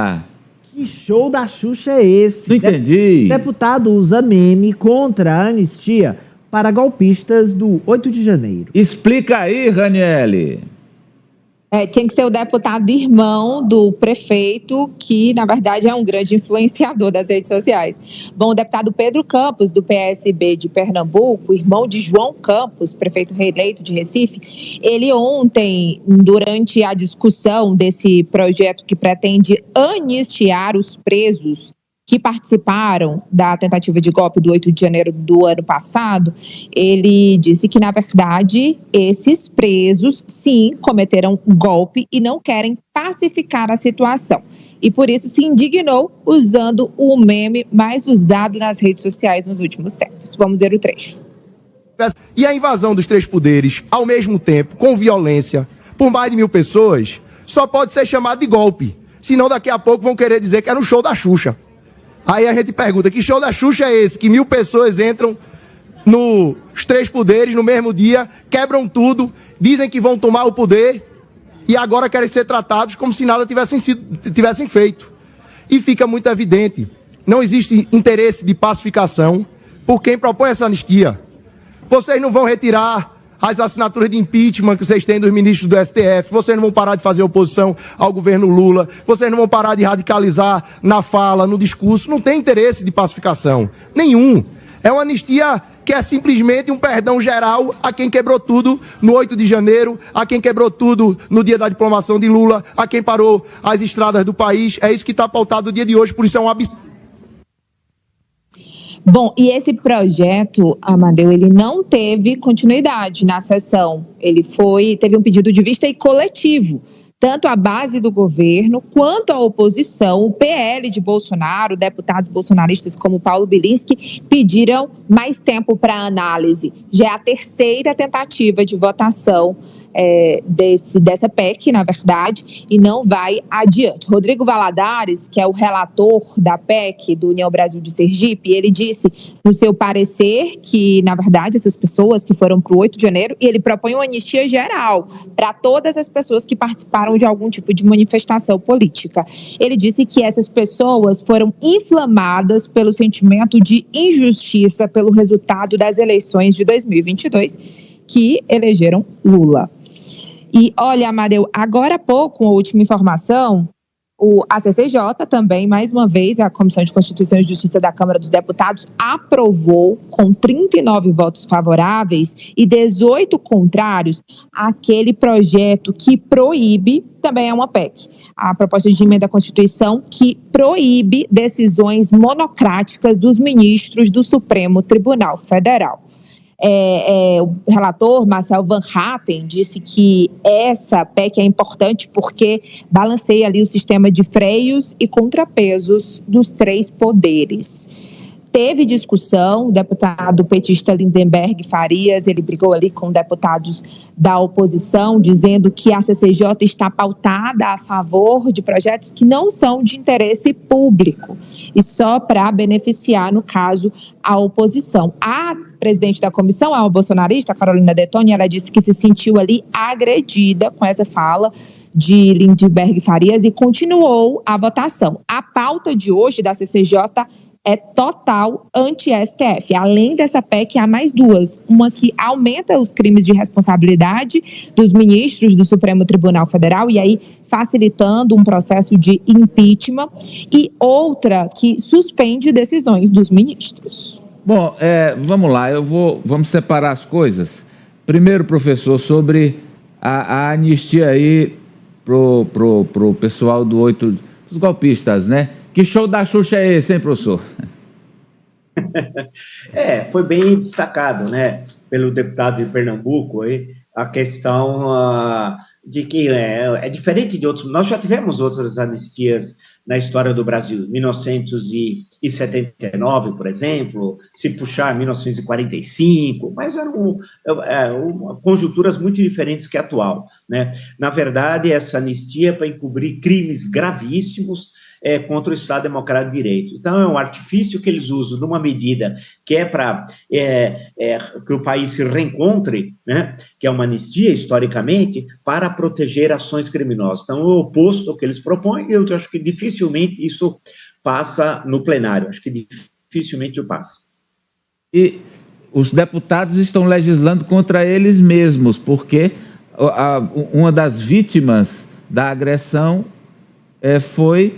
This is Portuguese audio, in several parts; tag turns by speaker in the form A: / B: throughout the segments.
A: Ah,
B: Que show da Xuxa é esse?
A: não entendi.
B: Deputado usa meme contra a anistia para golpistas do 8 de janeiro.
A: Explica aí, Raniele.
C: Tinha que ser o deputado irmão do prefeito, que, na verdade, é um grande influenciador das redes sociais. Bom, o deputado Pedro Campos, do PSB de Pernambuco, irmão de João Campos, prefeito reeleito de Recife, ele ontem, durante a discussão desse projeto que pretende anistiar os presos que participaram da tentativa de golpe do 8 de janeiro do ano passado, ele disse que, na verdade, esses presos, sim, cometeram golpe e não querem pacificar a situação. E, por isso, se indignou usando o meme mais usado nas redes sociais nos últimos tempos. Vamos ver o trecho.
D: E a invasão dos três poderes, ao mesmo tempo, com violência, por mais de 1.000 pessoas, só pode ser chamado de golpe. Senão, daqui a pouco, vão querer dizer que era um show da Xuxa. Aí a gente pergunta, que show da Xuxa é esse? Que 1.000 pessoas entram nos três poderes no mesmo dia, quebram tudo, dizem que vão tomar o poder e agora querem ser tratados como se nada tivessem feito. E fica muito evidente, não existe interesse de pacificação por quem propõe essa anistia. Vocês não vão retirar as assinaturas de impeachment que vocês têm dos ministros do STF, vocês não vão parar de fazer oposição ao governo Lula, vocês não vão parar de radicalizar na fala, no discurso, não tem interesse de pacificação nenhum. É uma anistia que é simplesmente um perdão geral a quem quebrou tudo no 8 de janeiro, a quem quebrou tudo no dia da diplomação de Lula, a quem parou as estradas do país. É isso que está pautado no dia de hoje, por isso é um absurdo.
C: Bom, e esse projeto, Amadeu, ele não teve continuidade na sessão. Ele teve um pedido de vista e coletivo. Tanto a base do governo quanto a oposição, o PL de Bolsonaro, deputados bolsonaristas como Paulo Bilinski, pediram mais tempo para análise. Já é a terceira tentativa de votação dessa PEC, na verdade, e não vai adiante. Rodrigo Valadares, que é o relator da PEC do União Brasil de Sergipe, ele disse no seu parecer que, na verdade, essas pessoas que foram para o 8 de janeiro, e ele propõe uma anistia geral para todas as pessoas que participaram de algum tipo de manifestação política. Ele disse que essas pessoas foram inflamadas pelo sentimento de injustiça pelo resultado das eleições de 2022, que elegeram Lula. E olha, Amadeu, agora há pouco, a última informação, a CCJ também, mais uma vez, a Comissão de Constituição e Justiça da Câmara dos Deputados aprovou, com 39 votos favoráveis e 18 contrários, aquele projeto que proíbe, também é uma PEC, a proposta de emenda à Constituição que proíbe decisões monocráticas dos ministros do Supremo Tribunal Federal. O relator Marcel Van Hatten disse que essa PEC é importante porque balanceia ali o sistema de freios e contrapesos dos três poderes. Teve discussão, o deputado petista Lindenberg Farias, ele brigou ali com deputados da oposição, dizendo que a CCJ está pautada a favor de projetos que não são de interesse público e só para beneficiar, no caso, a oposição. A presidente da comissão, a bolsonarista, Carolina Detoni, ela disse que se sentiu ali agredida com essa fala de Lindenberg Farias e continuou a votação. A pauta de hoje da CCJ é total anti-STF. Além dessa PEC, há mais duas. Uma que aumenta os crimes de responsabilidade dos ministros do Supremo Tribunal Federal, e aí facilitando um processo de impeachment, e outra que suspende decisões dos ministros.
A: Bom, vamos lá, vamos separar as coisas. Primeiro, professor, sobre a anistia aí pro pessoal do 8, os golpistas, né? Que show da Xuxa é esse, hein, professor?
E: Foi bem destacado, né, pelo deputado de Pernambuco, aí, a questão de que é diferente de outros. Nós já tivemos outras anistias na história do Brasil, 1979, por exemplo, se puxar 1945, mas eram conjunturas muito diferentes que a atual. né? Na verdade, essa anistia é para encobrir crimes gravíssimos contra o Estado Democrático de Direito. Então, é um artifício que eles usam numa medida que é para que o país se reencontre, né, que é uma anistia, historicamente, para proteger ações criminosas. Então, é o oposto ao que eles propõem, e eu acho que dificilmente isso passa no plenário, acho que dificilmente o passa.
A: E os deputados estão legislando contra eles mesmos, porque uma das vítimas da agressão foi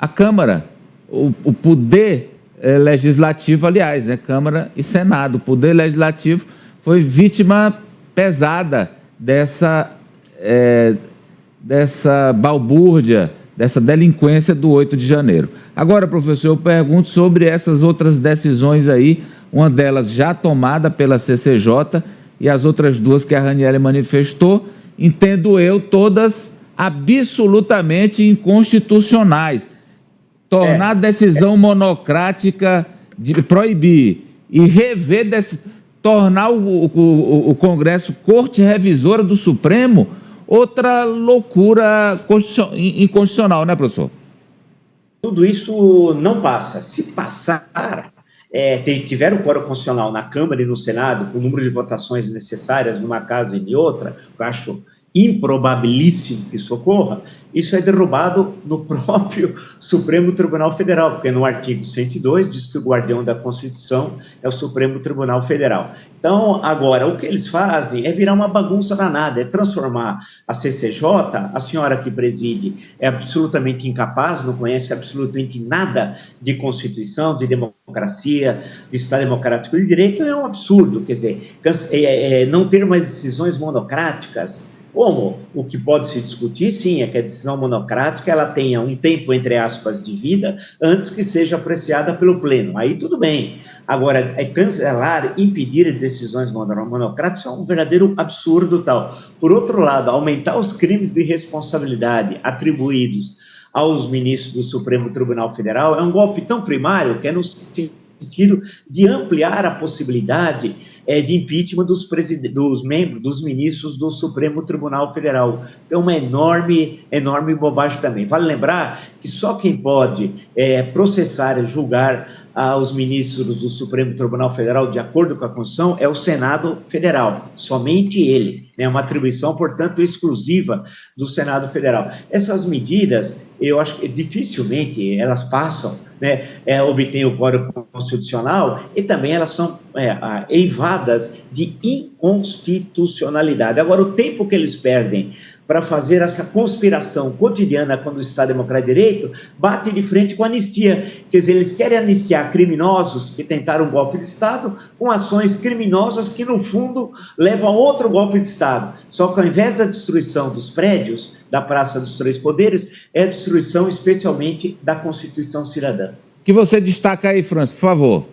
A: a Câmara, o poder legislativo, aliás, né, Câmara e Senado. O poder legislativo foi vítima pesada dessa balbúrdia, dessa delinquência do 8 de janeiro. Agora, professor, eu pergunto sobre essas outras decisões aí, uma delas já tomada pela CCJ e as outras duas que a Ranieri manifestou, entendo eu, todas absolutamente inconstitucionais. Tornar a decisão monocrática de proibir e rever, tornar o Congresso Corte Revisora do Supremo, outra loucura inconstitucional, né, professor?
E: Tudo isso não passa. Se passar, tiver o quórum constitucional na Câmara e no Senado, com o número de votações necessárias numa casa e em outra, eu acho improbabilíssimo que isso ocorra, isso é derrubado no próprio Supremo Tribunal Federal, porque no artigo 102 diz que o guardião da Constituição é o Supremo Tribunal Federal. Então, agora, o que eles fazem é virar uma bagunça danada, é transformar a CCJ, a senhora que preside é absolutamente incapaz, não conhece absolutamente nada de Constituição, de democracia, de Estado Democrático de Direito, é um absurdo, quer dizer, não ter mais decisões monocráticas. Como o que pode se discutir, sim, é que a decisão monocrática ela tenha um tempo, entre aspas, de vida antes que seja apreciada pelo Pleno. Aí tudo bem. Agora, cancelar, impedir decisões monocráticas é um verdadeiro absurdo tal. Por outro lado, aumentar os crimes de responsabilidade atribuídos aos ministros do Supremo Tribunal Federal é um golpe tão primário que é no sentido de ampliar a possibilidade de impeachment dos membros, dos ministros do Supremo Tribunal Federal. É uma enorme bobagem também. Vale lembrar que só quem pode processar e julgar os ministros do Supremo Tribunal Federal de acordo com a Constituição é o Senado Federal, somente ele. É uma atribuição, portanto, exclusiva do Senado Federal. Essas medidas, eu acho que dificilmente elas passam, né, obtêm o quórum constitucional e também elas são eivadas de inconstitucionalidade. Agora, o tempo que eles perdem para fazer essa conspiração cotidiana quando o Estado Democrático de Direito bate de frente com a anistia. Quer dizer, eles querem anistiar criminosos que tentaram um golpe de Estado com ações criminosas que, no fundo, levam a outro golpe de Estado. Só que, ao invés da destruição dos prédios, da Praça dos Três Poderes, é a destruição, especialmente, da Constituição Cidadã.
A: O que você destaca aí, Francis, por favor?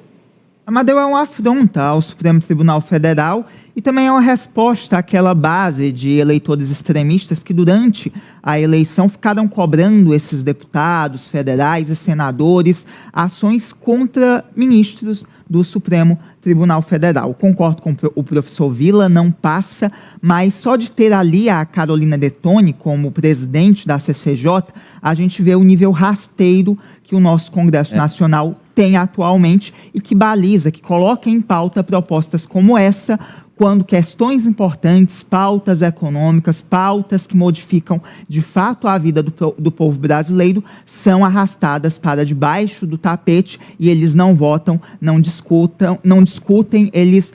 B: Amadeu, é uma afronta ao Supremo Tribunal Federal e também é uma resposta àquela base de eleitores extremistas que durante a eleição ficaram cobrando esses deputados federais e senadores ações contra ministros do Supremo Tribunal Federal. Concordo com o professor Vila, não passa, mas só de ter ali a Carolina Detoni como presidente da CCJ, a gente vê o nível rasteiro que o nosso Congresso Nacional tem atualmente e que baliza, que coloca em pauta propostas como essa, quando questões importantes, pautas econômicas, pautas que modificam de fato a vida do povo brasileiro, são arrastadas para debaixo do tapete e eles não votam, não discutem, eles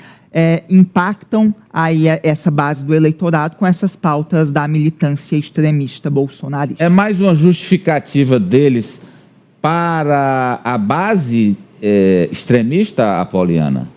B: impactam aí essa base do eleitorado com essas pautas da militância extremista bolsonarista.
A: É mais uma justificativa deles para a base extremista, Apoliana?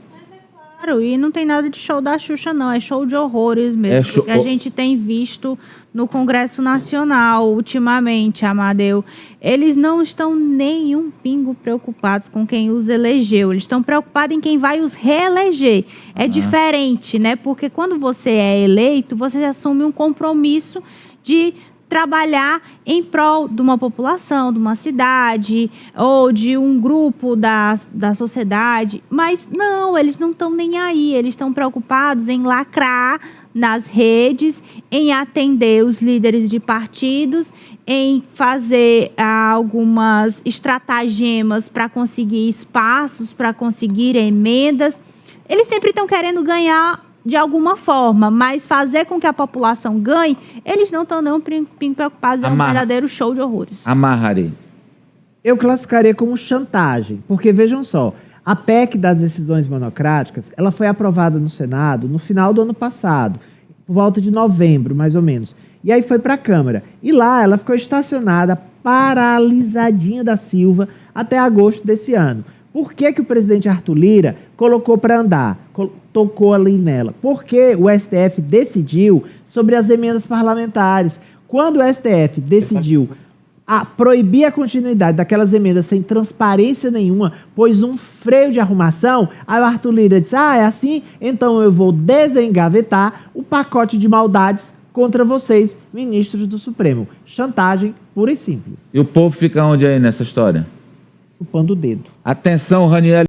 F: Claro, e não tem nada de show da Xuxa, não. É show de horrores mesmo, que a gente tem visto no Congresso Nacional ultimamente, Amadeu. Eles não estão nem um pingo preocupados com quem os elegeu. Eles estão preocupados em quem vai os reeleger. É diferente, né? Porque quando você é eleito, você assume um compromisso de trabalhar em prol de uma população, de uma cidade ou de um grupo da sociedade, mas não, eles não estão nem aí, eles estão preocupados em lacrar nas redes, em atender os líderes de partidos, em fazer algumas estratagemas para conseguir espaços, para conseguir emendas. Eles sempre estão querendo ganhar de alguma forma, mas fazer com que a população ganhe, eles não estão não preocupados, é um verdadeiro show de horrores.
A: Amarrari.
G: Eu classificaria como chantagem, porque vejam só, a PEC das decisões monocráticas, ela foi aprovada no Senado no final do ano passado, por volta de novembro, mais ou menos. E aí foi para a Câmara. E lá ela ficou estacionada, paralisadinha da Silva, até agosto desse ano. Por que o presidente Arthur Lira colocou para andar, tocou ali nela? Porque o STF decidiu sobre as emendas parlamentares. Quando o STF decidiu proibir a continuidade daquelas emendas sem transparência nenhuma, pôs um freio de arrumação, aí o Arthur Lira disse, é assim? Então eu vou desengavetar o pacote de maldades contra vocês, ministros do Supremo. Chantagem pura e simples.
A: E o povo fica onde aí nessa história?
G: Chupando o dedo.
A: Atenção, Raniel.